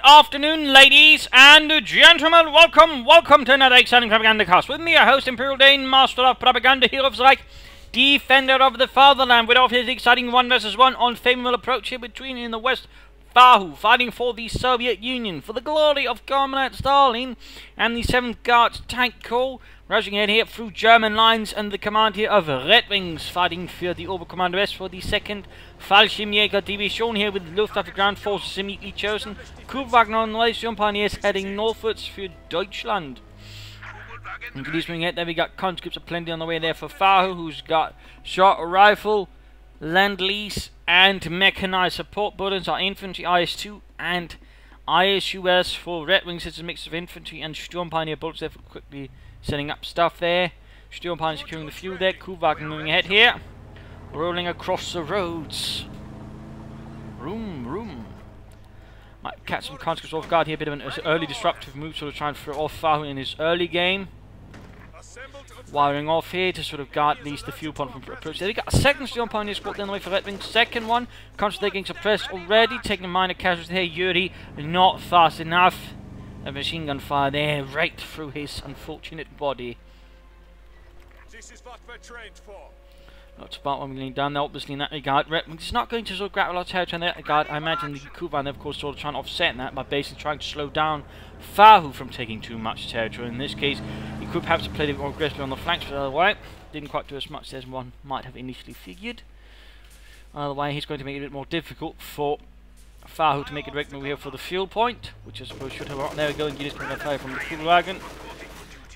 afternoon, ladies and gentlemen. Welcome to another exciting Propagandacast. With me, your host, Imperial Dane, Master of Propaganda, Hero of Reich, Defender of the Fatherland, with off his exciting 1 vs 1 unfavorable approach here between in the West, Fahu, fighting for the Soviet Union, for the glory of Comrade Stalin, and the 7th Guards Tank Corps, rushing ahead here through German lines under the command here of Redxwings, fighting for the Oberkommando West for the 2nd Fallschirmjäger Division here with Luftwaffe ground forces immediately chosen. Kubwagen on the way, Pioneers heading northwards for Deutschland. And continuing ahead, there we got conscripts aplenty on the way there for Fahu, who's got short rifle, Lend-Lease, and mechanized support buttons are infantry IS-2 and ISUS for Redwings. It's a mix of infantry and Sturmpioneer bullets there for quickly setting up stuff there. Sturmpioneer securing the fuel there. Kubwagen moving ahead here, rolling across the roads. Room. Might catch some conscripts off guard here. A bit of an early disruptive move, sort of trying to throw off Fahu in his early game. Wiring off here to sort of guard at least the fuel point from approach. There we got a second Sturmpioneer squad on the way for Redwings. Second one, conscripts getting suppressed already, taking a minor casualty here. Yuri not fast enough. A machine gun fire there, right through his unfortunate body. This is what we're trained for. Not about one getting down there, obviously in that regard. Redwings is not going to sort of grab a lot of territory in that regard. I imagine the Kuban, of course, sort of trying to offset that by basically trying to slow down Fahu from taking too much territory. In this case, he could perhaps have played a bit more aggressively on the flanks, but otherwise didn't quite do as much as one might have initially figured. Otherwise, he's going to make it a bit more difficult for Fahu to make a direct move here for the fuel point, which I suppose should have. There we go, and you just put fire from the Kubwagen.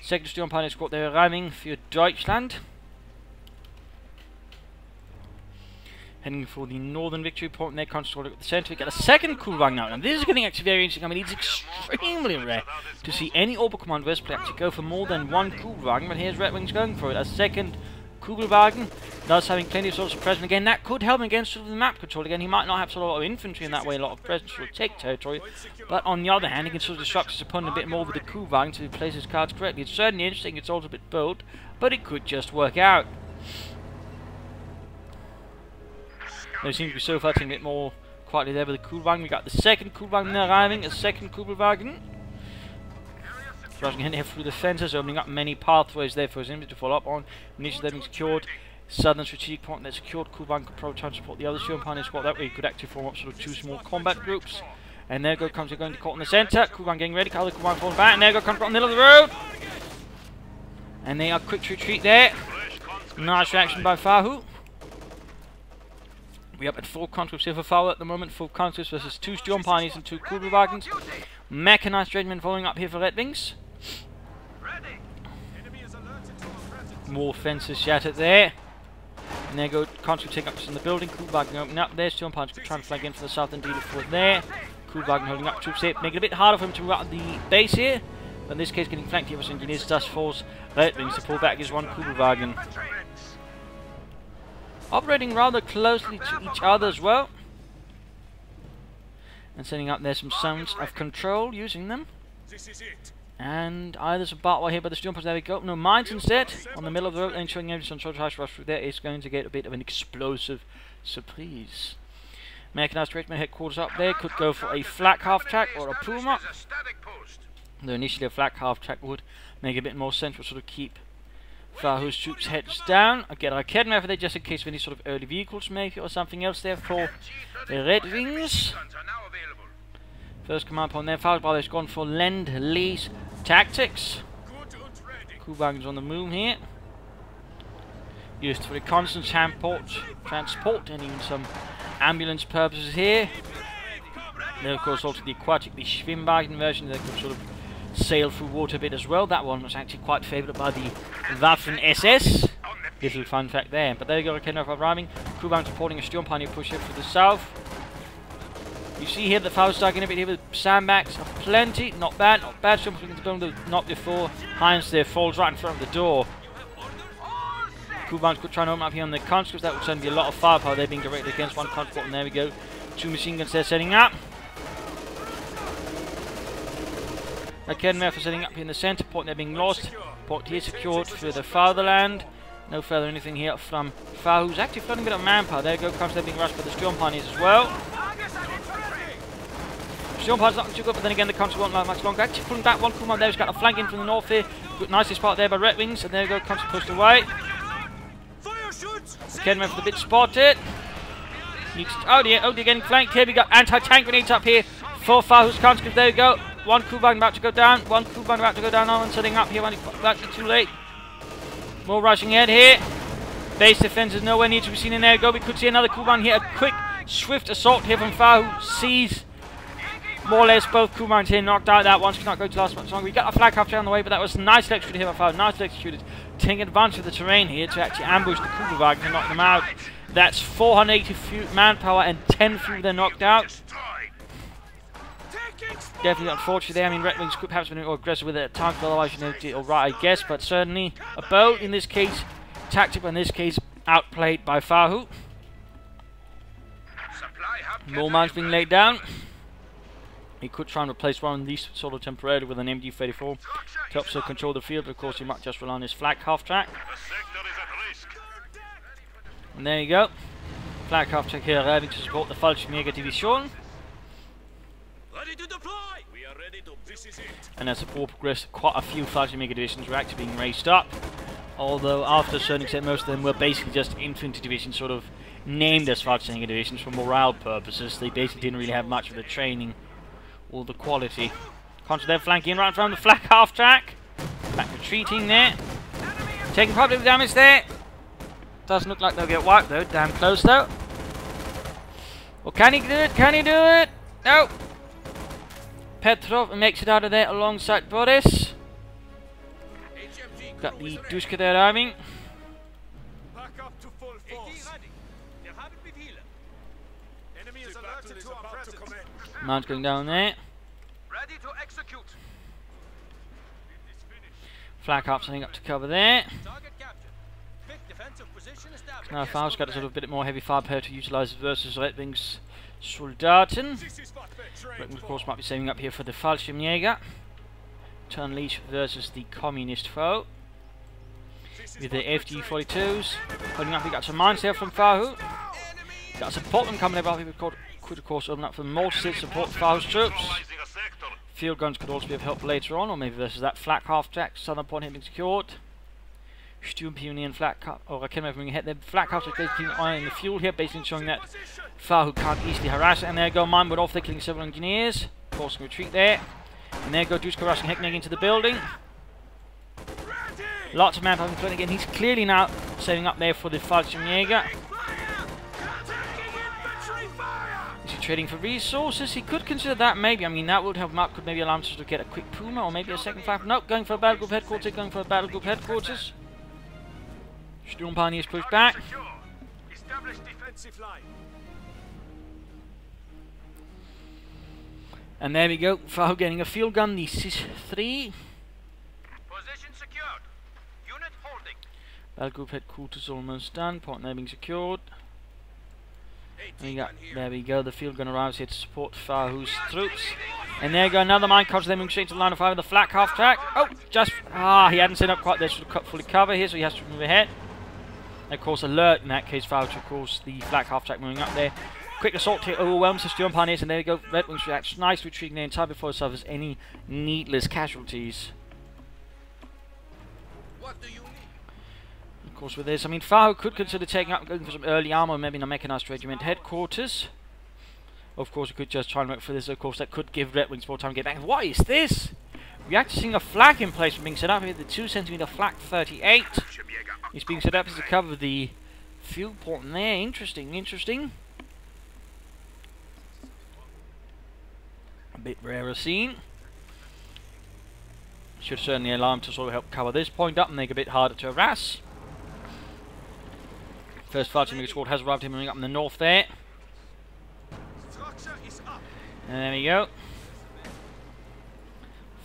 Second Sturmpioneer squad there arriving for Deutschland. Heading for the northern victory point, and they're concentrated at the centre. We get a second Kubwagen now, and this is getting actually very interesting. I mean, it's extremely rare to see any Oberkommando West player actually go for more than one Kubwagen, but here's Redwings going for it. A second Kubwagen, thus having plenty of sort of suppression. Again, that could help him against sort of the map control. Again, he might not have sort of a lot of infantry in that way, a lot of presence to take territory, but on the other hand, he can sort of disrupt his opponent a bit more with the Kubwagen to place his cards correctly. It's certainly interesting, it's also a bit bold, but it could just work out. They seem to be so far taking a bit more quietly there with the Kubwagen. We got the second Kubwagen arriving, a second Kubwagen. Rushing in here through the fences, opening up many pathways there for his infantry to follow up on. Initially they've been secured. Southern strategic point that's secured. Kubwagen could probably try to support the other Sturmpioneer squad. That way he could actually form up sort of two small combat groups. And there go comes going to caught in the centre. Kubwagen getting ready, other Kubwagen falling back, and there go comes on the middle of the road. And they are quick to retreat there. Nice reaction by Fahu. We're up at 4 conscripts here for Fahu at the moment. 4 conscripts versus 2 Sturmpioneers and 2 Kubwagens. Mechanized regiment following up here for Redwings. More fences shattered there. And there go conscripts taking up in the building. Kubwagen opening up there. Sturmpioneers trying to flank in for the south and deal for it there. Kubwagen holding up troops here, making it a bit harder for him to run the base here. But in this case, getting flanked here for engineers thus force Redwings to pull back his 1 Kubwagen. Operating rather closely to each other as well. And setting up there some zones of control using them. And either some Bartwire here by the Sturmpioneers. There we go. No mines instead. On the middle of the road, and showing everything on rush through there is going to get a bit of an explosive surprise. Mechanized regiment headquarters up there. Could go for a flak half track or a Puma. Though initially a flak half track would make a bit more sense to sort of keep Fahu's troops heads down. I'll get a Kedma for there just in case of any sort of early vehicles maybe or something else there for the Redwings. First command point there, Fahu's brother has gone for Lend-Lease tactics. Kubwagen's on the move here. Used for reconnaissance, transport and even some ambulance purposes here. Then of course also the aquatic, the Schwimmwagen version that could sort of sail through water a bit as well. That one was actually quite favoured by the Waffen SS. Little fun fact there. But there you go, Kenner arriving. Kubwagen supporting a Sturmpioneer push here for the south. You see here that Fahu's stuck in a bit here with sandbags of plenty. Not bad, not bad. Sturmpioneer building the not before. Heinz there falls right in front of the door. Kubwagen could try and open up here on the conscripts. That would certainly be a lot of firepower. They're being directed against 1 conscript. And there we go. 2 machine guns there setting up. Kedma for setting up here in the centre. Point there being lost. Point here secured for the fatherland. No further anything here from Fahu, who's actually flooding a bit of manpower. There you go, comes there being rushed by the Sturmpioneers as well. Sturmpanzer's not too good, but then again the Conscripts won't last much longer. Actually pulling back one Kuhlmann there, he's got a flank in from the north here. Good, nicely spotted there by Redxwings, and there you go, Conscript pushed away. Kenman for the bit spotted. Oh dear, getting flanked here. We got anti-tank grenades up here for Fahu's Conscript. There we go. One Kuhlmann about to go down. One Kuhlmann about to go down. And setting up here when it's actually too late. More rushing ahead here. Base defense is nowhere near to be seen in there. Go. We could see another Kuhlmann here. A quick, swift assault here from Fahu. Sees more or less both Kuhlmanns here knocked out. That one's not going to last much longer. We got a flag capture on the way, but that was nicely executed here by Fahu. Nicely executed. Taking advantage of the terrain here to actually ambush the Kugelwagen and knock them out. That's 480 manpower and 10 few they're knocked out. Definitely unfortunate there. I mean, Redxwings could perhaps have been more aggressive with it at times, but otherwise you know, did alright, I guess. But certainly a bold in this case, tactical in this case, outplayed by Fahu. More mines being laid down. He could try and replace one of these sort of temporarily with an MD-34 to also control the field. Of course, he might just rely on his flak half-track. And there you go. Flak half-track here arriving to support the Fallschirmjäger Division. Ready to deploy. We are ready to. This is it. And as the war progressed, quite a few Fallschirmjäger divisions were actually being raised up. Although after a certain extent, most of them were basically just infantry divisions, sort of named as Fallschirmjäger divisions for morale purposes. They basically didn't really have much of the training or the quality. Contra there flanking right from the flak half track. Back retreating there. Taking probably damage there. Doesn't look like they'll get wiped though. Damn close though. Well, can he do it? Can he do it? No. Petrov makes it out of there alongside Boris. Got the Dushka there arriving. Back up to full force. Enemy is alerted to our presence. Man's going down there. Ready to execute. Flak up, setting up to cover there. Target captured. Big defensive position established. Now Fahu's got a sort of bit more heavy firepower to utilise versus Redxwings Soldaten. Redxwings of course might be saving up here for the Fallschirmjäger to unleash versus the communist foe. With the FG-42s. Putting up, we got some mines here from Fahu. Got support them coming about. We could of course open up for more to support Fahu's troops. Field guns could also be of help later on, or maybe versus that flak half-track. Southern point having secured. Sturmpionier and flak, or I can't remember moving ahead. The flak half-track basically on the fuel here, basically showing that Fahu can't easily harass it. And there go mine, but off they're killing civil engineers. Forcing retreat there. And there go Dushka rushing Hecknig into the building. Lots of manpower including again. He's clearly now saving up there for the Fallschirmjäger. Is he trading for resources? He could consider that maybe. I mean, that would help him out. Could maybe allow him to get a quick Puma or maybe a second flak. Nope, going for a battle group headquarters. Going for a battle group headquarters. Sturmpioneers pushed back. Establish defensive line. And there we go. Fahu getting a field gun. The CIS-3. Position secured. Unit holding. Battle group headquarters almost done. Point there being secured. There we go, the field gun arrives here to support Fahu's troops. And there you go, another mine cuts them straight to the line of fire with the flak half-track. Oh, he hadn't set up quite there, should have fully cover here, so he has to move ahead. And of course, alert in that case, Fahu to, of course, the flak half-track moving up there. Quick assault here, overwhelms the Sturmpioneers, and there you go, Redxwings reacts, nice retreating there in time before it suffers any needless casualties. What do you need? Of course, with this, I mean, Fahu could consider taking up, going for some early armor, maybe in a mechanized regiment headquarters. Of course, we could just try and work for this. Of course, that could give Redxwings more time to get back. What is this? We're actually seeing a flak in place being set up here. The 2cm flak 38 is being set up as to cover the fuel port in there. Interesting, interesting. A bit rarer scene. Should certainly allow him to sort of help cover this point up and make it a bit harder to harass. First Fallschirmjäger squad has arrived here, moving up in the north there. And there we go.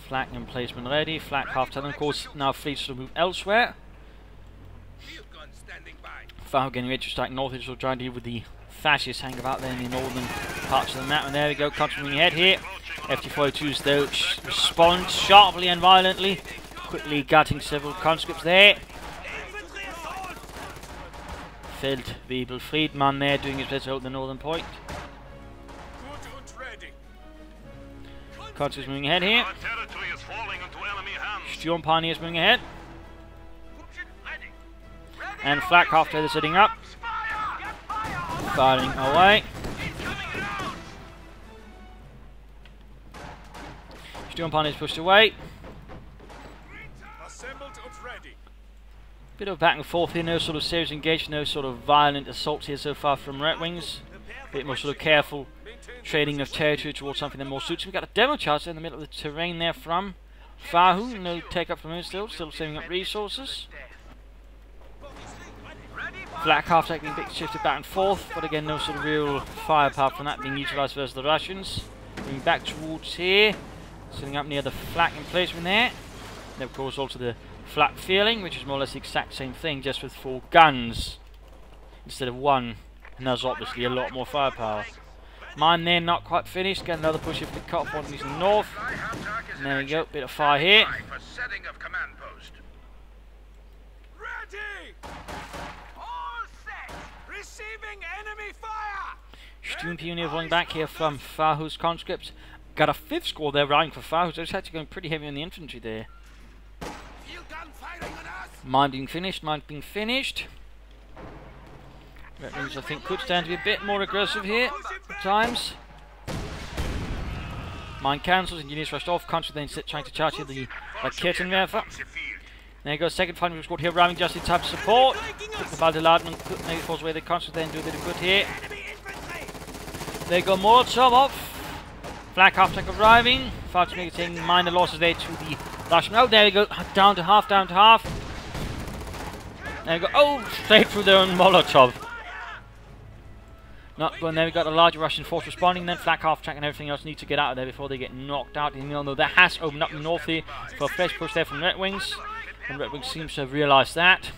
Flak emplacement ready. Flak half-ton, of course, now free to move elsewhere. Fahu getting ready to strike north, so trying to deal with the fascists hanging about there in the northern parts of the map. And there we go, continuing ahead here. FT-42s though respond sharply and violently, quickly gutting several conscripts there. Feldwebel Friedman there doing his best to hold the northern point. Conscripts moving ahead here. Our territory is falling into enemy hands. Sturm Pioneers moving ahead. And Flak Half Trader sitting up. Firing away. Sturm Pioneers pushed away. Assembled and ready. Bit of back and forth here, no sort of serious engagement, no sort of violent assaults here so far from Redxwings. Bit more sort of careful trading of territory towards something that more suits. We've got a demo charge in the middle of the terrain there from Fahu. No take up from him still saving up resources. Flak half tech being shifted back and forth, but again no sort of real firepower from that being utilised versus the Russians. Moving back towards here, sitting up near the flak emplacement there. And of course also the flak feeling, which is more or less the exact same thing, just with 4 guns instead of 1. And that's obviously a lot more firepower. Mine there not quite finished, get another push if the cut off one is north. And there we go, bit of fire here. Sturm Pioneer rolling back here from Fahu's conscripts. Got a 5th score there riding for Fahu, so it's actually going pretty heavy on the infantry there. Mine being finished, Redxwings I think could stand to be a bit more aggressive here at times. Mine cancels, engineers rushed off, conscript then trying to charge here the Raketenwerfer. There goes second fighting squad here, arriving just in time to support. Took the Valdeladman, could maybe force away the conscript, then do a bit of good here. There go Molotov off. Flak half tech arriving. Fast taking minor losses there to the Russian. Oh, there we go. Down to half. There we go. Oh, straight through their own Molotov. Not going there. We got a larger Russian force responding. Then Flak half tech and everything else need to get out of there before they get knocked out. Even though that has opened up the north here for a fresh push there from Redxwings. And Redxwings seems to have realised that.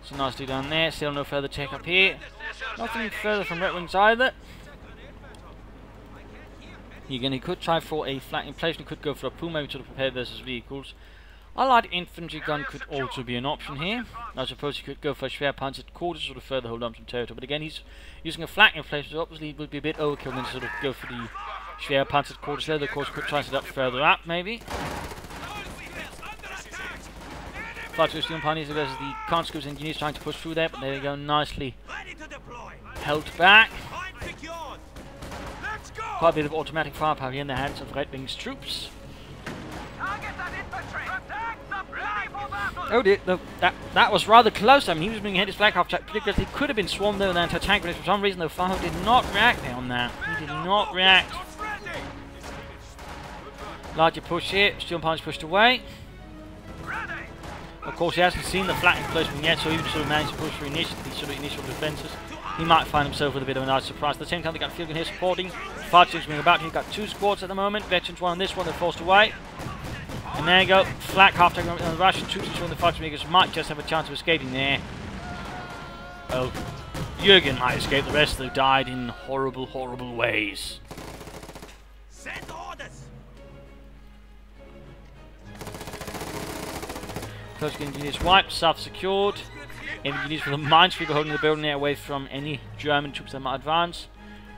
So nicely done there. Still no further take up here. Nothing further from Redxwings either. He could try for a flank emplacement, could go for a Puma to prepare versus vehicles. A light infantry gun could also be an option here. I suppose he could go for a Schwerpanzer quarter to sort of further hold on some territory. But again, he's using a flank emplacement, so obviously it would be a bit overkill than to sort of go for the Schwerpanzer quarters there. Of course, could try to set up further up, maybe. Flight Sturm Pioneers versus the conscripts engineers trying to push through there, but there we go, nicely held back. Quite a bit of automatic firepower here in the hands of Redxwings troops. Oh dear, no, that was rather close. I mean, he was being hit his Flak half track pretty quickly. Could have been swarmed there with anti-tank grenades. For some reason, though, Fahu did not react there on that. He did not react. Larger push here. Sturm Pioneers pushed away. Of course, he hasn't seen the flank emplacement yet, so he sort of managed to push through these sort of initial defences. He might find himself with a bit of a nice surprise. At the same time, they got Field Gun here supporting. 5 teams moving about. He's got 2 squads at the moment. Veterans one on this one, they're forced away. And there you go. Flak half taken on the Russian troops ensuring the fighting makers might just have a chance of escaping there. Well, Jürgen might escape. The rest of them died in horrible, horrible ways. Send orders. Close engineers wiped, south secured. Engineers for the minesweeper holding the building there away from any German troops that might advance.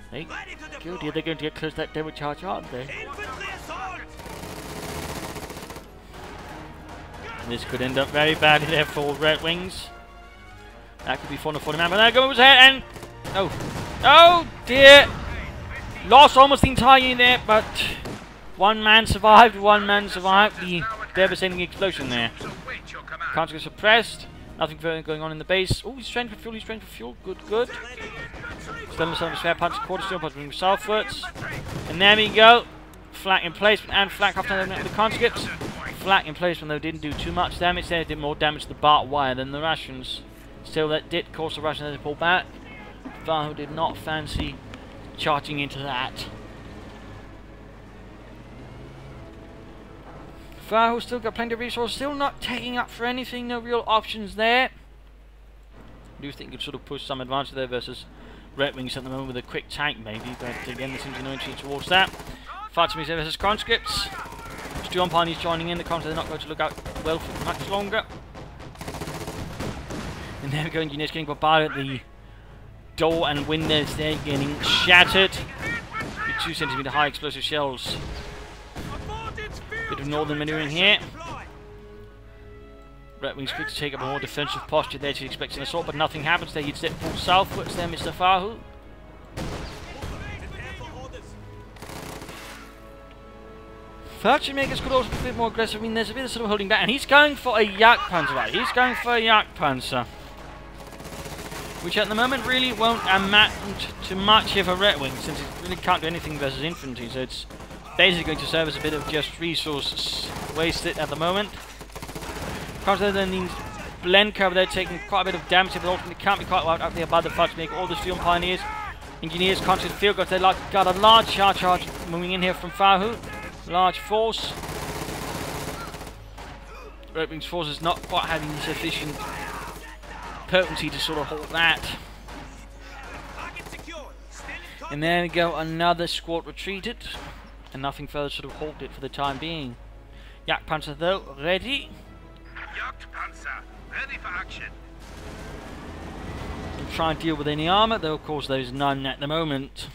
Hey, good here, they're going to get close to that demo charge, aren't they? And this could end up very badly there for Redxwings. That could be 440 man, but there goes ahead and... Oh dear! Lost almost the entire unit there, but one man survived the devastating explosion there. Can't get suppressed. Nothing further going on in the base. Oh, he's trying for fuel, Good. Still on the spare punch, quarter steel punch moving southwards. And there we go. Flak in place and flak after the conscripts. Flak in place when they didn't do too much damage there. It did more damage to the barbed wire than the Russians. Still, that did cause the Russians to pull back. Fahu did not fancy charging into that. Fahu still got plenty of resources, still not taking up for anything, no real options there. I do think you could sort of push some advantage there versus Redxwings at the moment with a quick tank maybe, but again there seems no entry towards that. Fighting versus conscripts. Sturm Pioneers joining in, the conscripts are not going to look out well for much longer. And there we go, engineers getting bombarded, the door and windows there getting shattered. 2cm high explosive shells. Bit of northern maneuvering here. Redxwings quick to take up a more defensive posture there to expect an assault, but nothing happens there. You'd step full southwards there, Mr. Fahu. Fallschirmjägers could also be a bit more aggressive. I mean, there's a bit of sort of holding back, and he's going for a Jagdpanzer, right? He's going for a Jagdpanzer, which at the moment really won't amount to much here for Redxwings, since it really can't do anything versus infantry, so it's basically going to serve as a bit of just resources wasted at the moment. Constantly then these blend cover, they're taking quite a bit of damage, but ultimately can't be quite wiped out there by the Fallschirmjäger. All the Steel Pioneers, Engineers, constantly field guards, they've got a large charge moving in here from Fahu. Large force. Redxwings forces not quite having sufficient potency to sort of hold that. And there we go, another squad retreated, and nothing further sort of halted for the time being. Jagdpanzer though, ready. Jagdpanzer, ready for action. And try and deal with any armour, though of course there is none at the moment.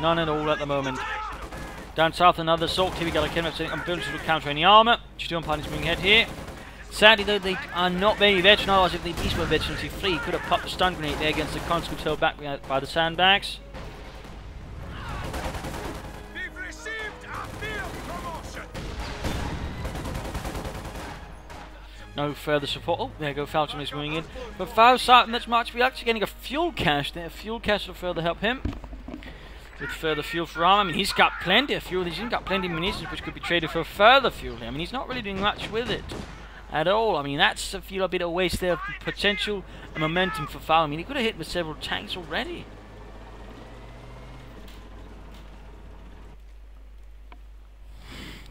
None at all at the moment. Down south, another assault. Here we got a cannon sitting on buildings to counter any armour. Steel Pioneers moving ahead here. Sadly, though, they are not very veteran. Otherwise, if they at least were veterancy free, he could have popped a stun grenade there against the conscripts held back by the sandbags. We've received our field promotion. No further support. Oh, there you go. Falcon is moving in. But Fahu side, let's march. We're actually getting a fuel cache there. A fuel cache will further help him with further fuel for armor. I mean, he's got plenty of fuel. He's got plenty of munitions, which could be traded for further fuel. I mean, he's not really doing much with it at all. I mean, that's a bit of waste there of potential and momentum for Fahu. I mean, he could have hit with several tanks already.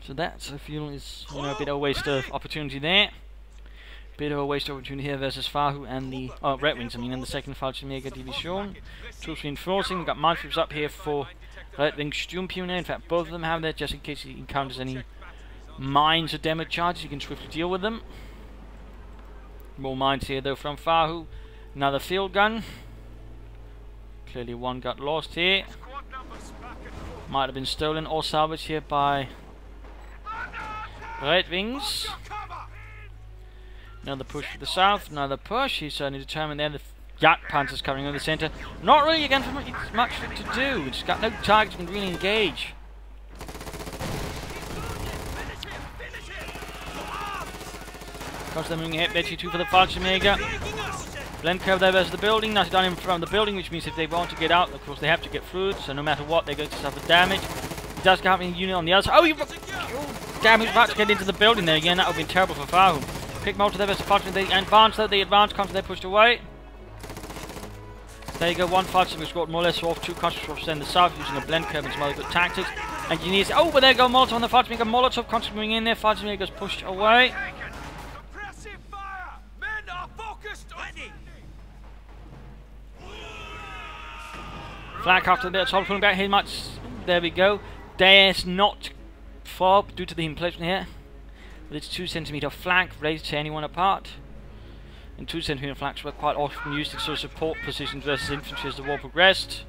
So that's a fuel is, you know, a bit of a waste of opportunity there. Bit of a waste of opportunity here versus Fahu and the Redxwings, I mean, and the second Fallschirmjäger Division. Troops reinforcing. We've got minesweepers up here for Redxwing Sturmpioner. In fact, both of them have that just in case he encounters any mines or demo charges. He can swiftly deal with them. More mines here though from Fahu. Another field gun. Clearly one got lost here. Might have been stolen or salvaged here by Redxwings. Another push to the south, another push. He's certainly determined there. The Jagdpanzer's covering over the centre. Not really again much for it to do. It's got no targets you can really engage. Across the moving ahead, Betty 2 for the Fallschirmjäger. Blend curve there versus the building. Nicely done in front of the building, which means if they want to get out, of course they have to get through it. So no matter what, they're going to suffer damage. He does have a unit on the other side. Oh, damn, he's about to get into the building there again. That would have been terrible for Fahu. Pick Malta there versus Fallschirmjäger. They advance though. They advance. Constantly they're pushed away. There you go. One Fallschirmjäger scored more or less off. Two conscripts in the south using a blend curve and some other good tactics. Engineers. Oh, but there you go. Molotov on the Fallschirmjäger. Molotov conscript moving in there. Fallschirmjäger's pushed away. Suppressive fire. Men are focused. Ready. Flak after that. So pulling back here much. There we go. There's not fob due to the emplacement here. With its 2 cm flank raised to anyone apart. And 2 cm flanks were quite often used in sort of support positions versus infantry as the war progressed.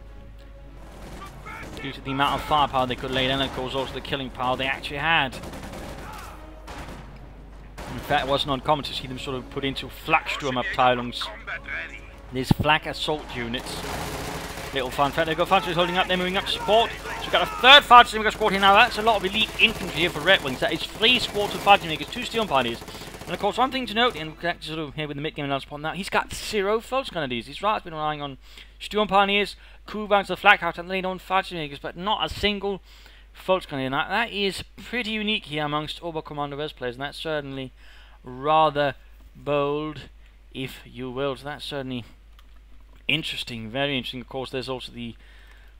Due to the amount of firepower they could lay down, and of course also the killing power they actually had. In fact, it wasn't uncommon to see them sort of put into Flaksturmabteilungs. These flak assault units. Little fun fact, they've got Fallschirmjäger holding up, they're moving up to support. So we've got a third Fallschirmjäger squad here now. That's a lot of elite infantry here for Redxwings. That is 3 squads of Fallschirmjägers, 2 Steel Pioneers. And of course, one thing to note, and we're actually sort of here with the mid-game analysis point now, he's got 0 Volksgrenadiers. He's right, been relying on Steel Pioneers, Kuhwagens, the Flakhaft, and later on Fallschirmjägers, but not a single Volksgrenadier. Now, that is pretty unique here amongst Oberkommando West players, and that's certainly rather bold, if you will. So that's certainly interesting, very interesting. Of course, there's also the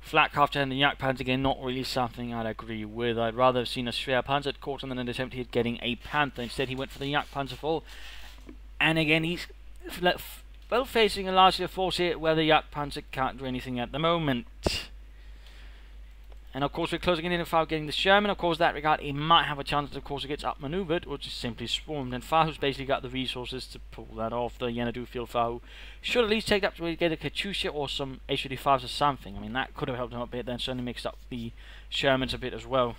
Flakhaft and the Jagdpanzer, again, not really something I'd agree with. I'd rather have seen a Schwerpanzer at court than an attempt at getting a Panther. Instead, he went for the Jagdpanzer full. And again, he's well facing a larger force here where the Jagdpanzer can't do anything at the moment. And of course we're closing in without getting the Sherman. Of course, that regard, he might have a chance that of course it gets outmaneuvered or just simply swarmed. And Fahu's basically got the resources to pull that off. The Yenadu field Fahu should at least take that to get a Katyusha or some H-35s or something. I mean, that could have helped him a bit, then certainly mixed up the Shermans a bit as well.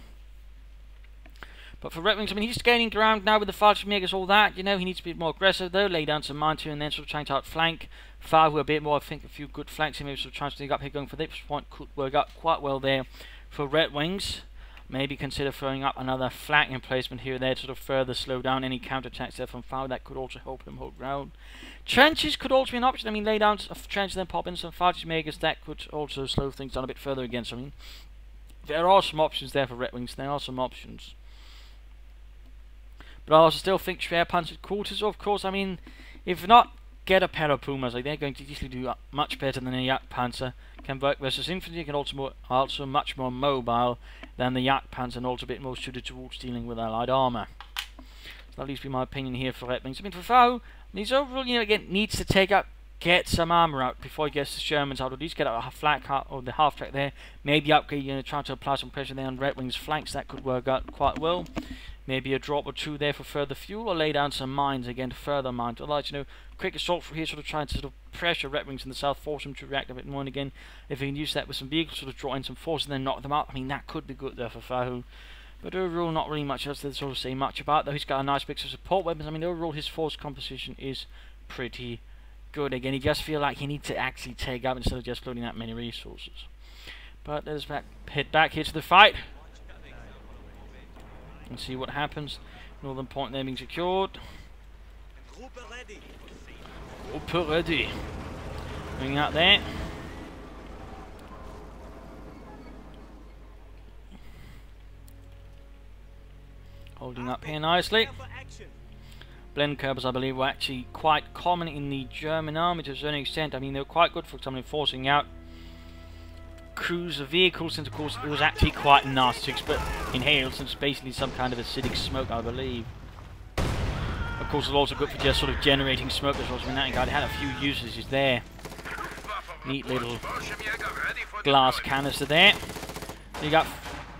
But for Redxwings, I mean, he's gaining ground now with the Fallschirmjägers, all that. You know, he needs to be more aggressive though, lay down some mines here and then sort of trying to outflank Fahu a bit more. I think a few good flanks here, maybe sort of trying to dig up here, going for this point could work out quite well there for Redxwings. Maybe consider throwing up another flank emplacement here and there to sort of further slow down any counterattacks there from Fahu. That could also help him hold ground. Trenches could also be an option. I mean, lay down a trench and then pop in some Fallschirmjägers. That could also slow things down a bit further again. So, I mean, there are some options there for Redxwings. There are some options. But I also still think Schwerpanzer quarters, of course. I mean, if not, get a pair of Pumas. Like, they're going to easily do much better than a Jagdpanzer. Can work versus infantry, can also much more mobile than the Jagdpanzer, and also a bit more suited towards dealing with allied armour. So that leaves me my opinion here for Redxwings. I mean, for Fahu, he's overall, you know, again, needs to take up, get some armour out before he gets the Shermans out, or at least get out a flank or the half track there. Maybe upgrade, you know, try to apply some pressure there on Redxwings' flanks. That could work out quite well. Maybe a drop or two there for further fuel, or lay down some mines again, further mines. Otherwise, you know, quick assault through here, sort of trying to sort of pressure Redxwings in the south, force them to react a bit more. And again, if he can use that with some vehicles, sort of draw in some force and then knock them out, I mean, that could be good there for Fahu. But overall, not really much else to sort of say much about, though he's got a nice mix of support weapons. I mean, overall, his force composition is pretty good. Again, he just feel like he needs to actually take up instead of just loading that many resources. But let's head back here to the fight and see what happens. Northern point there being secured. Group ready. Moving out there. Holding up here nicely. Blend Kerbers, I believe, were actually quite common in the German army to a certain extent. I mean, they were quite good, for example, in forcing out cruiser vehicles, since of course it was actually quite nasty to inhale, since basically some kind of acidic smoke, I believe. Of course, it was also good for just sort of generating smoke as well. So in that regard, it had a few usages there. Neat little glass canister there. So you got,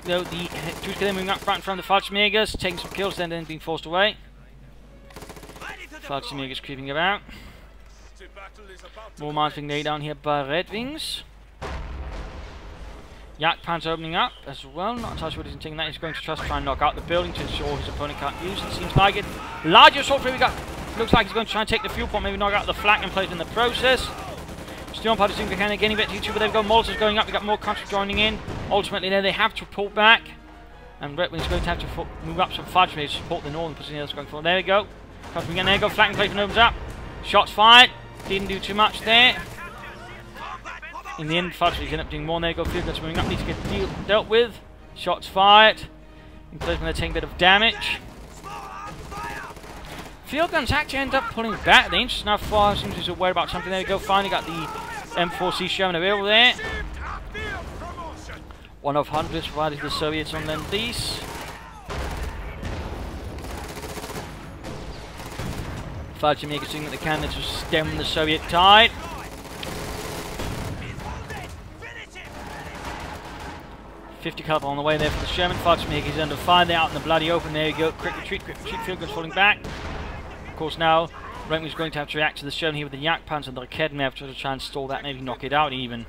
you know, the Tuska moving up front in front of the Fallschirmjägers, taking some kills, then being forced away. Fallschirmjägers creeping about. More mines being laid down here by Redxwings. Jagdpanzer opening up as well. Not entirely sure what he's intending that. He's going to try and knock out the building to ensure his opponent can't use it. Seems like it. Larger assault we got. Looks like he's going to try and take the fuel point, maybe knock out the flak and plate in the process. Storm party seems to kind of getting a bit too cheap, but they've got Molotovs going up. We've got more country joining in. Ultimately, there they have to pull back. And Redxwings going to have to move up some Fallschirmjägers to support the northern position that's going forward. There we go. Country again, there we go. Flak and plate opens up. Shots fired. Didn't do too much there. In the end, Fallschirmjägers end up doing more. There you go, field guns moving up, need to get dealt with. Shots fired. In place when they're taking a bit of damage. Field guns actually end up pulling back. The interest now far seems to be worried about something. There we go, finally got the M4C Sherman available there. One of hundreds provided the Soviets on them these. Fallschirmjägers doing what they can to stem the Soviet tide. .50 caliber on the way there for the Sherman. Fallschirmjägers under fire. They're out in the bloody open. There you go. Quick retreat, field guns falling back. Of course, now Redxwings is going to have to react to the Sherman here with the Jagdpanzer and the Raketen. They have to try and stall that, maybe knock it out even.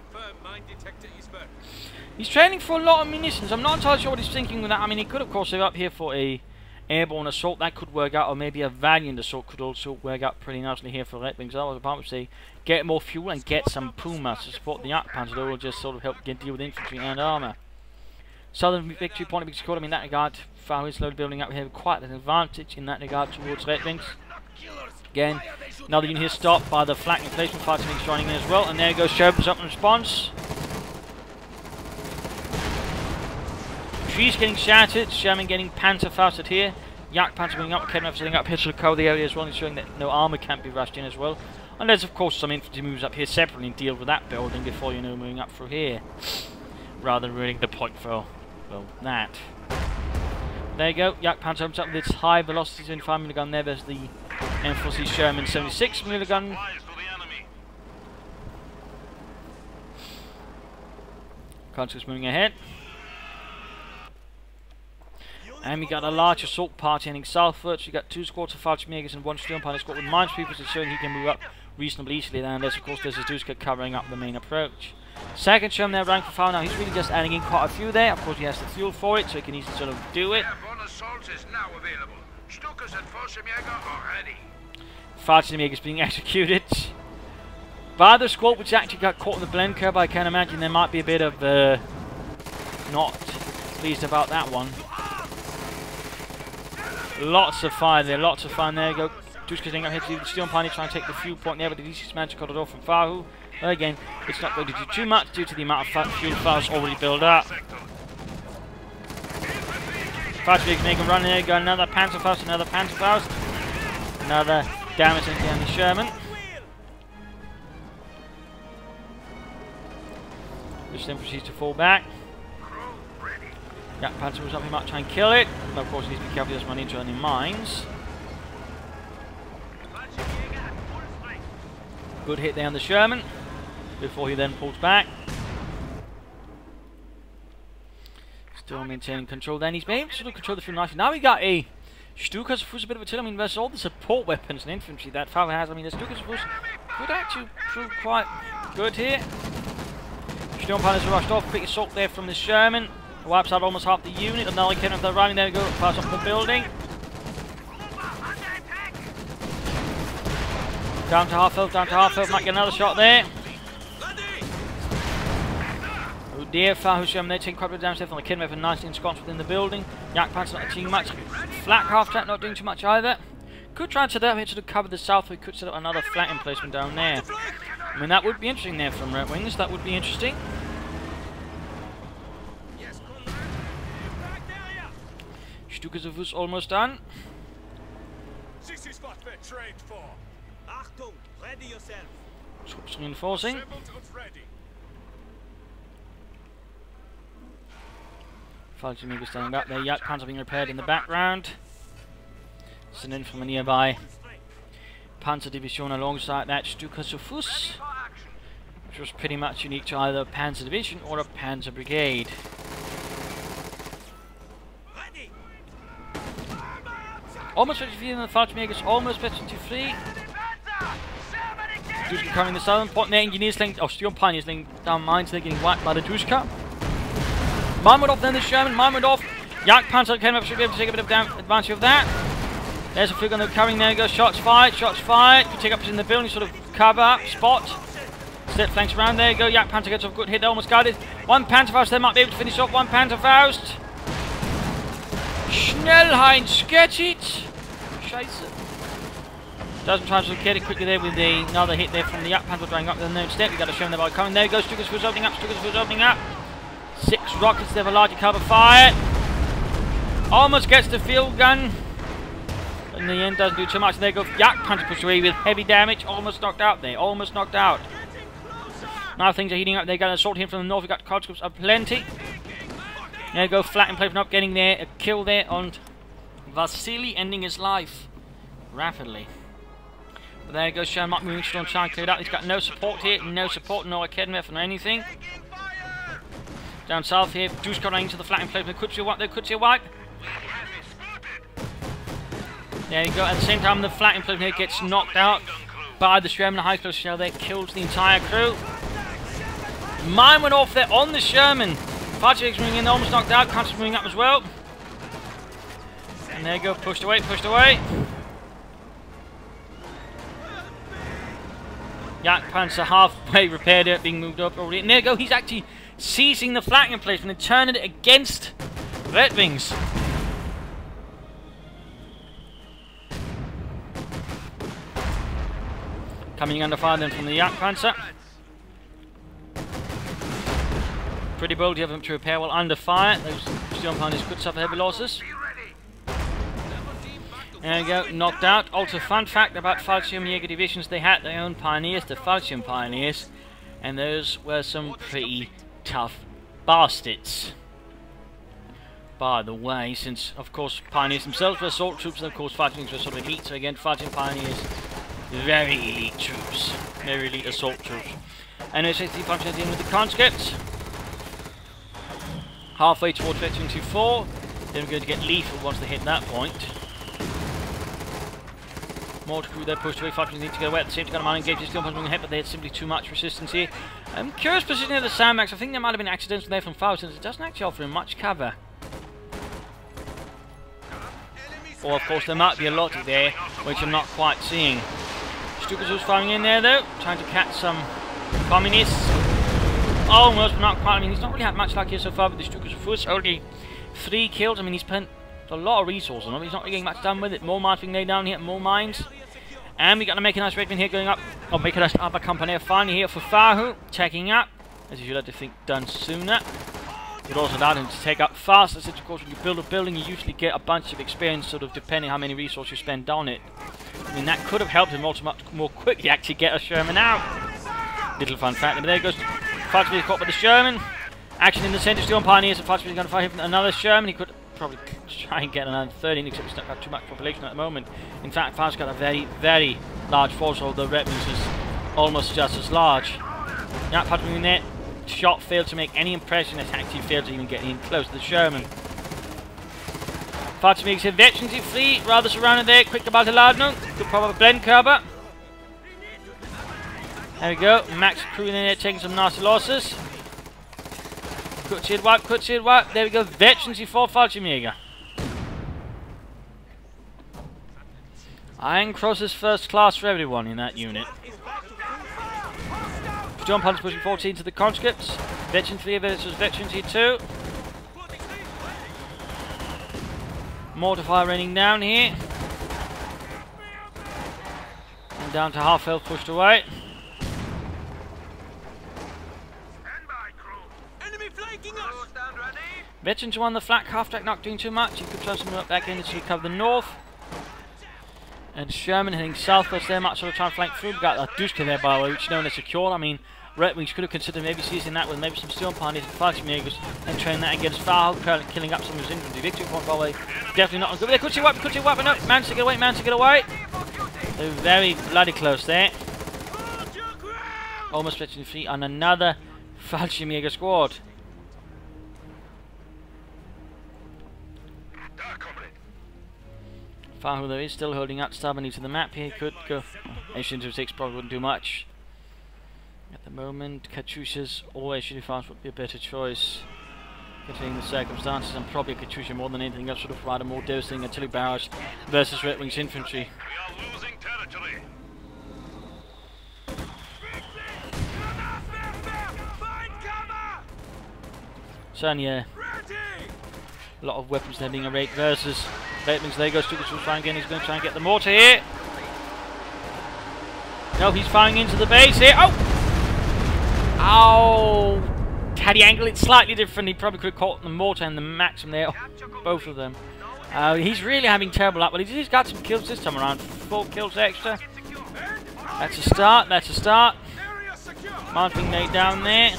He's training for a lot of munitions. I'm not entirely sure what he's thinking with that. I mean, he could, of course, save up here for a airborne assault. That could work out, or maybe a Valiant assault could also work out pretty nicely here for Redxwings. I was about to say, get more fuel and get some Pumas to support the Jagdpanzer. That will just sort of help deal with infantry and armour. Southern victory point being secured. I mean, in that regard, Fahu is slowly building up here quite an advantage in that regard towards Redxwings. Again, another unit here stopped by the flak replacement fighting joining in as well. And there goes Sherman's up in response. Trees getting shattered, Sherman getting Panzerfausted here. Jagdpanzer moving up, Kednev setting up here to cover the area as well, ensuring that no armour can't be rushed in as well. And there's of course some infantry moves up here separately and deal with that building before, you know, moving up through here. Rather than ruining the point for, well, that. There you go, Jagdpanzer opens up with its high velocity 75mm gun there. There's the M4C Sherman 76mm gun. Concert's moving ahead. And we got a large assault party heading southwards. We got 2 squads of Fallschirmjägers and 1 Sturmpioneer squad with minesweepers, ensuring he can move up reasonably easily. Then there's, of course, there's a Duska covering up the main approach. Second Sherman there, rank for Fahu. Now he's really just adding in quite a few there. Of course, he has the fuel for it, so he can easily sort of do it. Fallschirmjägers being executed by the squad, which actually got caught in the blend curve. I can imagine there might be a bit of not pleased about that one. Lots of fire there, lots of fun there. Go Duska's getting up here to the Sturmpioneer, trying to take the fuel point there, but the DC's managed to cut it off from Fahu. But again, it's not going to do too much due to the amount of fuel files already built up. Fallschirmjägers make a run there, go another Panzerfaust, another Panzerfaust. Another damage down the Sherman. Which then proceeds to fall back. Yeah, Panzer was up, he might try and kill it. But of course he needs to be careful, he doesn't run into any mines. Good hit there on the Sherman before he then pulls back. Still maintaining control. Then he's been able to sort of control the field nicely. Now we got a Stukas Fuss, a bit of a tilt. I mean, versus all the support weapons and infantry that Fahu has. I mean, the Stukas Fuss could actually prove quite good here. Sturmpioneers rushed off. Quick assault there from the Sherman. Wipes out almost half the unit. Another cannon of the running. There we go. Pass off the building. Down to half health. Down to half health. Might get another shot there. Oh dear. Fahu Sherman there taking quite a bit of damage there from the cannon weapon. Nicely ensconced within the building. Jagdpanzer not doing much. Flak half track not doing too much either. Could try and set up here to cover the south. We could set up another flat emplacement down there. I mean, that would be interesting there from Redxwings. That would be interesting. Stukas was almost done. This is what we're trained for. Achtung, ready yourself. Troops reinforcing. Fallschirmjäger standing back there. Jagdpanzer being repaired in the background. Sent in from a nearby Panzer Division alongside that Stukas Fuss, which was pretty much unique to either a Panzer Division or a Panzer Brigade. Almost ready to flee in the Fallschirmjägers, almost ready to flee. Duska covering the southern point there, engineers laying, Sturmpioneers laying down mines, they're getting whacked by the Duska. Mine went off then the Sherman, mine went off. Jagdpanzer came up, should be able to take a bit of advantage of that. There's a flick on the covering, there goes, shots fired, shots fired. You take up in the building, sort of cover up, spot. Step flanks around, there you go, Jagdpanzer gets off, good hit, they almost got it. One Panzerfaust, they might be able to finish off one Panzerfaust. Schnell, Heinz, get it! Scheiße. Doesn't try to get it quickly there with another hit there from the Jagdpanzer drawing up. Then instead, we got to show them the ball coming. There goes Stukas Fuss opening up, Stukas Fuss opening up. 6 rockets there, a larger cover fire. Almost gets the field gun. But in the end, doesn't do too much. There goes Jagdpanzer pushed away with heavy damage. Almost knocked out there, almost knocked out. Now things are heating up. They got an assault here from the north. We got CoH2 up plenty. There you go, flat and placement up, getting there, a kill there on Vasily, ending his life rapidly. But there you go, Sherman moving on, trying to clear it out. He's got no support here, no support, no academy or anything. Down south here, Duska running into the flat and placement. Could see a wipe there, could see a wipe. There you go, at the same time the flat and placement here gets knocked out by the Sherman. High explosive shell there, kills the entire crew. Mine went off there on the Sherman. Fallschirmjägers moving in, almost knocked out. Panzer moving up as well. And there you go, pushed away, pushed away. Jagdpanzer halfway repaired it, being moved up already. And there you go, he's actually seizing the flank emplacement and turning it against Redxwings. Coming under fire then from the Jagdpanzer. Pretty bold of them to repair while under fire. Those Sturmpioneers could suffer heavy losses. There we go, knocked out. Also, fun fact about Fallschirmjäger divisions, they had their own pioneers, the Fallschirmpioneers, and those were some pretty tough bastards. By the way, since of course pioneers themselves were assault troops, and of course Fallschirmjägers were sort of elite, so again, Fallschirmpioneers, very elite troops, very elite assault troops. And it's actually Fallschirmjägers in with the conscripts. Halfway towards Redxwings 4. They're going to get lethal once they hit that point. Mortar crew there pushed away. Falcons need to get away at the same time. Man engage is still pushing ahead, but they had simply too much resistance here. Curious position of the sandbags. I think there might have been accidents there from Fahu, since it doesn't actually offer him much cover. Or of course there might be a lot there, which I'm not quite seeing. Stukas was firing in there though, trying to catch some communists. Almost, but not quite. I mean, he's not really had much luck here so far with the Stukas was only 3 kills. I mean, he's spent a lot of resources on him. He's not really getting much done with it. More mines being laid down here, more mines. And we got to make a nice Redman here going up. Oh, make a nice upper company finally here for Fahu, checking up. As you should like to think done sooner. It also allowed him to take up faster, since of course when you build a building you usually get a bunch of experience, sort of depending how many resources you spend on it. I mean, that could have helped him also much more quickly actually get a Sherman out. Little fun fact, but there goes Fudgebeard caught by the Sherman. Action in the centre, still on Pioneers, and Fudgebeard is going to fight him for another Sherman. He could probably try and get another 13, except he's not got too much population at the moment. In fact, Fahu's got a very, very large force, although Redxwings is almost just as large. Yeah, Fudgebeard in there. Shot failed to make any impression. It actually failed to even get in close to the Sherman. Fudge makes a veterans in fleet, rather surrounded there. Quick about the Ladno. Good proper blend cover. There we go. Max crew in there taking some nasty losses. Quick shield wipe, quick shield wipe. There we go. Veterans for Fudge. Iron Cross is first class for everyone in that unit. Jump Hunters pushing 14 to the conscripts. Veteran 3 versus Veteran T2. Mortar fire raining down here. And down to half health pushed away. Veterans 1, the flat half track not doing too much. You could try some up back in to cover the north. And Sherman heading southwest there, might sort of try and flank through. We've got Duska there, by the way, which is known as secure. I mean, Redxwings could have considered maybe seizing that with maybe some steel pioneers and Fudgebeard and train that against Fahu, currently killing up some of his infantry. Victory point, by the way, definitely not good. There, could see weapon up. Managed to get away, managed to get away. They're very bloody close there. Almost stretching the feet on another Fudgebeard squad. Fahu though is still holding out stubbornly to the map here. Could go. H206 probably wouldn't do much at the moment. Katyushas or H205 would be a better choice, considering the circumstances, and probably a Katyusha more than anything else would have provided more devastating artillery barrage versus Redxwings infantry. We are losing territory. Certainly a lot of weapons there being arrayed versus Redxwings. There goes Stukas will try again. He's going to try and get the mortar here. No, he's firing into the base here. Oh! Oh! Had he angled it slightly different, he probably could have caught the mortar and the Maxim there. Oh, both of them. He's really having terrible luck, but he's got some kills this time around. 4 kills extra. That's a start, that's a start. Mine's being laid down there.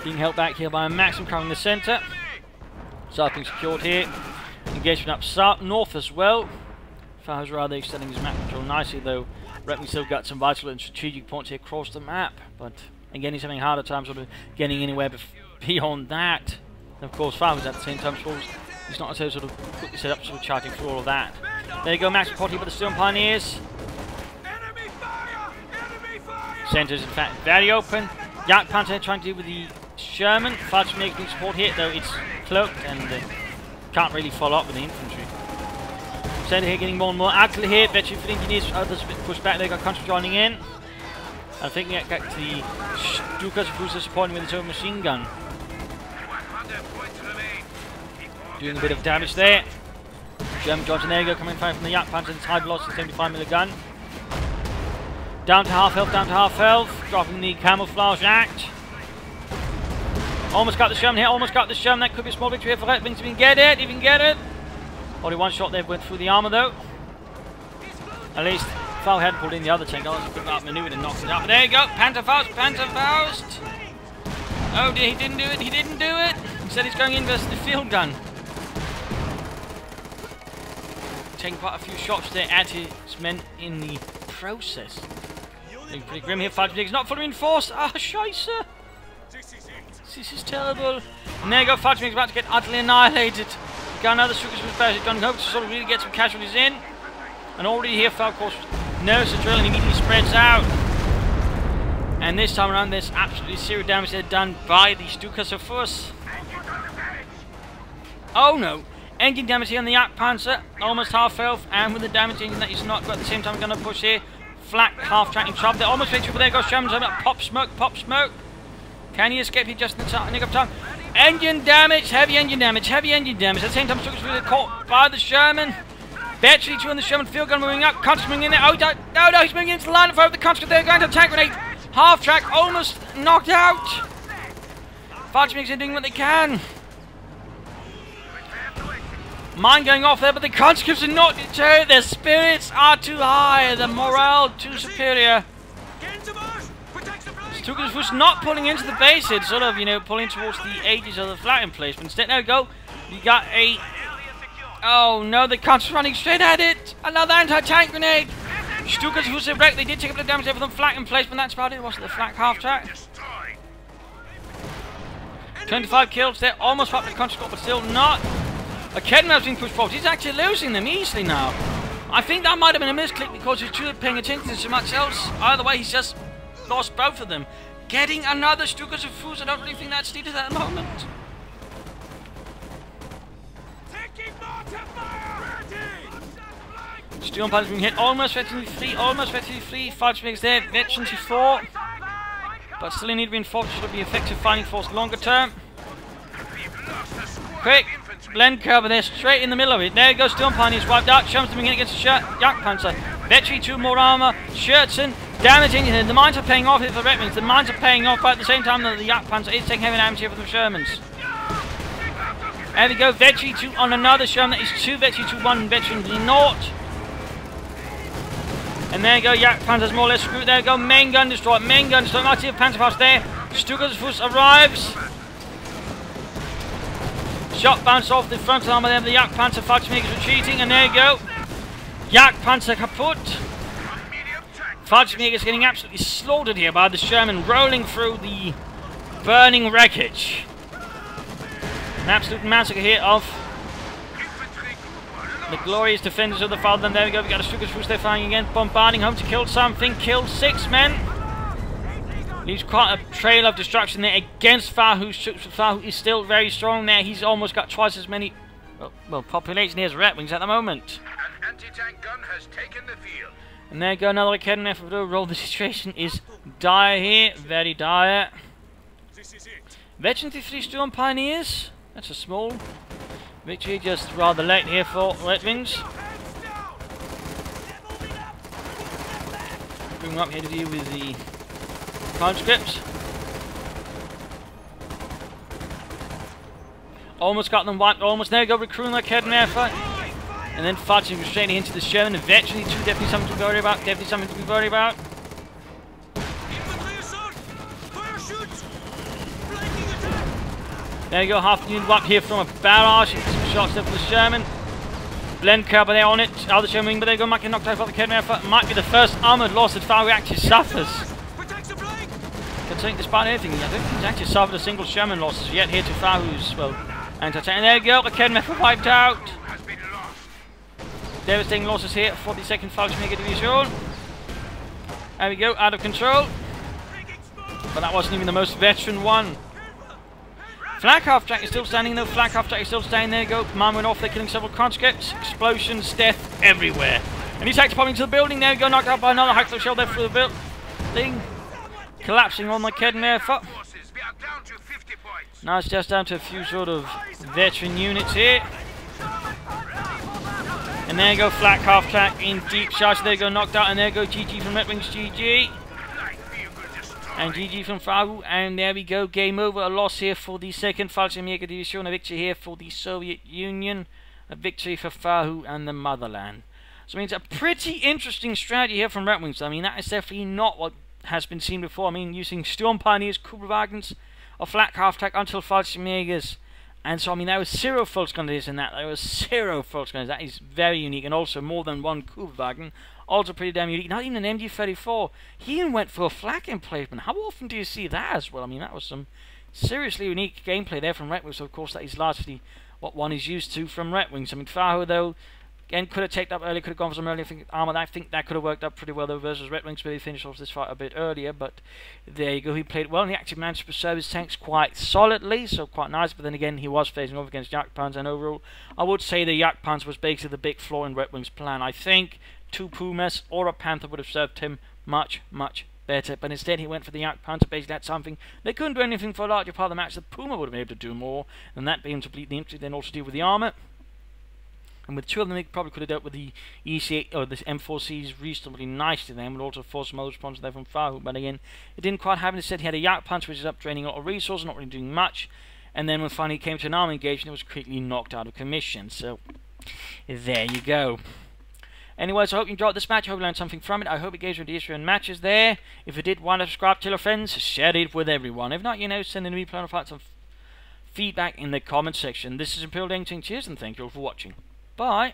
Being held back here by a Maxim covering the centre. South being secured here. Engagement up south, north as well. Fahu's rather extending his map control nicely, though Redxwings still got some vital and strategic points here across the map. But again, he's having a harder time sort of getting anywhere beyond that. And of course, Fahu's at the same time, so he's not necessarily sort of quickly set up, sort of charging through all of that. There you go, Maxim caught here by the Steel Pioneers. Centre's in fact very open. Yak Panther trying to deal with the Sherman. Fudge making support here, though it's cloaked and can't really follow up with the infantry. Centre here getting more and more active here. Veteran for the engineers, others a bit pushed back. They got country joining in. I think we got the Stukas who's supporting with his own machine gun. Doing a bit of damage there. German Johnson, there you go, coming from the Yak Panther, it's high velocity 75mm gun. Down to half health, down to half health. Dropping the camouflage act. Almost got the Sherman here, almost got the Sherman. That could be a small victory here for Redxwings. If you can get it, if you can get it. Only one shot there went through the armour though. At least Fahu had pulled in the other tank. I was outmaneuvered and knocked it out. But there you go, Panther Faust, Panther Faust. Oh dear, he didn't do it, he didn't do it. Instead he's going in versus the field gun. Taking quite a few shots there at his men in the process. Looking pretty grim here. Fallschirmjäger's not fully reinforced. Ah, scheisse. This is terrible. And there you go. Fallschirmjäger's about to get utterly annihilated. Got another Stukas was going to hope to sort of really get some casualties in. And already here, Fahu, of course, knows the drill and immediately spreads out. And this time around, there's absolutely zero damage there done by the Stukas of Fuss. Oh no! Engine damage here on the Jagdpanzer, almost half health, and with the damage engine that he's not got at the same time, going to push here. Flak half track in trouble. They're almost ready, but there goes Sherman's over. Pop smoke, pop smoke. Can he escape here just in the nick of time? Engine damage, heavy engine damage, heavy engine damage. At the same time, Stukas really caught by the Sherman. Battery 2 on the Sherman, field gun moving up, conscript moving in there. Oh, no, he's moving into the line of fire with the conscript there, going to tank grenade. Half track, almost knocked out. Fallschirmjägers are doing what they can. Mine going off there, but the conscripts are not deterred. Their spirits are too high, the morale too superior. Stukas was not pulling into the base, it's sort of, you know, pulling towards the edges of the flat emplacement. Instead, there we go. You got a... Oh no, the conscripts running straight at it. Another anti-tank grenade. Stukas was wrecked. They did take up the damage there for the flak emplacement. That's about it. Wasn't the flak half track? 25 kills there. Almost up the conscript, but still not. A Kedman's being pushed forward. He's actually losing them easily now. I think that might have been a misclick because he's too paying attention to so much else. Either way, he's just lost both of them. Getting another Stukas of Fuss. I don't really think that's needed at the moment. Sturmpanzer's being hit. Almost ready to be free. Almost ready to be free. Fallschirmjäger's there. Veterans 4. But still need to be reinforced to be effective fighting force longer term. Quick. Blend cover there, straight in the middle of it. There goes Sturmpanzer, he's wiped out. Sherman's coming in against the Jagdpanzer. Vetri 2 more armor. Scherzen damaging. The mines are paying off here for the Redxwings. The mines are paying off, but at the same time the Jagdpanzer is taking heavy damage here for the Shermans. There we go. Vetri 2 on another Sherman. That is 2 Vetri 2, 1 veteran Naught. And there you go. Jagdpanzer's more or less screwed. There you go. Main gun destroyed. Main gun destroyed. Mighty Panzerfaust there. Stukas Fuss arrives. Shot bounced off the front armor there of the Jagdpanzer. Fallschirmjäger's retreating, and there you go. Jagdpanzer kaput. Fallschirmjäger's getting absolutely slaughtered here by the Sherman, rolling through the burning wreckage. An absolute massacre here of the glorious defenders of the fatherland. There we go. We got a Stukas Fuss there firing again, bombarding home to kill something. Killed 6 men. Leaves quite a trail of destruction there against Fahu. Fahu is still very strong there. He's almost got twice as many population here as Redxwings at the moment. An anti-tank gun has taken the field. And there you go, another Academy for the roll. The situation is dire here, very dire. Veteran 3 Storm Pioneers. That's a small victory, just rather late here for Redxwings. Bring up here to deal with the conscripts. Almost got them wiped, almost. There we go, recruiting like head and effort. And then Fallschirmjäger straight into the Sherman. Eventually, 2 definitely something to worry about. Definitely something to be worried about. There you go, half the unit wiped here from a barrage. Some shots there for the Sherman. Blend cover there on it. Other Sherman, but there you go, might get knocked out by the head and effort. Might be the first armoured loss that Fahu actually suffers. Considering despite anything, I don't think he's actually suffered a single Sherman loss as yet here to Fahu's, well, anti-tank. And there you go, the Kedmeth wiped out. Devastating losses here for the 2nd Fallschirmjäger Division. There we go, out of control. But that wasn't even the most veteran one. Flak half track is still standing though, flak half track is still standing. There you go, mine went off, they're killing several conscripts. Explosions, death everywhere. And he's actually popping to the building. There we go, knocked out by another Heckler shell there through the building. Collapsing on the Kedmeth. Now it's just down to a few sort of veteran units here. And there you go, flak half track in deep charge. There you go, knocked out, and there you go, GG from Redxwings, GG. And GG from Fahu, and there we go, game over. A loss here for the 2nd Fallschirmjäger Division, a victory here for the Soviet Union, a victory for Fahu and the motherland. So I mean, it's a pretty interesting strategy here from Redxwings. I mean, that is definitely not what has been seen before. I mean, using Sturm Pioneers, Kubelwagens, or flak half track until Fallschirmjägers. And so, I mean, there was 0 Volksgunners in that. There was 0 Volksgunners. That is very unique. And also more than 1 Kubelwagen Also pretty damn unique. Not even an MG34. He even went for a flak emplacement. How often do you see that as well? I mean, that was some seriously unique gameplay there from Redxwings. So of course that is largely what one is used to from Redxwings. I mean, Fahu though, again, could have taken up early, could have gone for some early armor. I think that could have worked out pretty well though versus Redxwings, but he finished off this fight a bit earlier. But there you go, he played well, and he actually managed to preserve his tanks quite solidly, so quite nice. But then again, he was facing off against Yakpans, and overall, I would say the Yakpans was basically the big flaw in Redxwings' plan. I think 2 Pumas or a Panther would have served him much, much better, but instead he went for the Yakpans. Basically that's something they couldn't do anything for a larger part of the match. The Puma would have been able to do more, and that being to complete the infantry, then also deal with the armor. And with 2 of them, they probably could have dealt with the EC or the M4Cs reasonably nicely then, would also force some other response there from Fahu. But again, it didn't quite happen. Instead, he had a Yakpans, which is up draining a lot of resources, not really doing much. And then when finally came to an army engagement, it was quickly knocked out of commission. So there you go. Anyways, I hope you enjoyed this match. I hope you learned something from it. I hope it gave you the issue and matches there. If it did, why not subscribe, tell your friends, share it with everyone. If not, you know, send in me plan of fights some feedback in the comment section. This is Imperial Ding. Cheers, and thank you all for watching. Bye.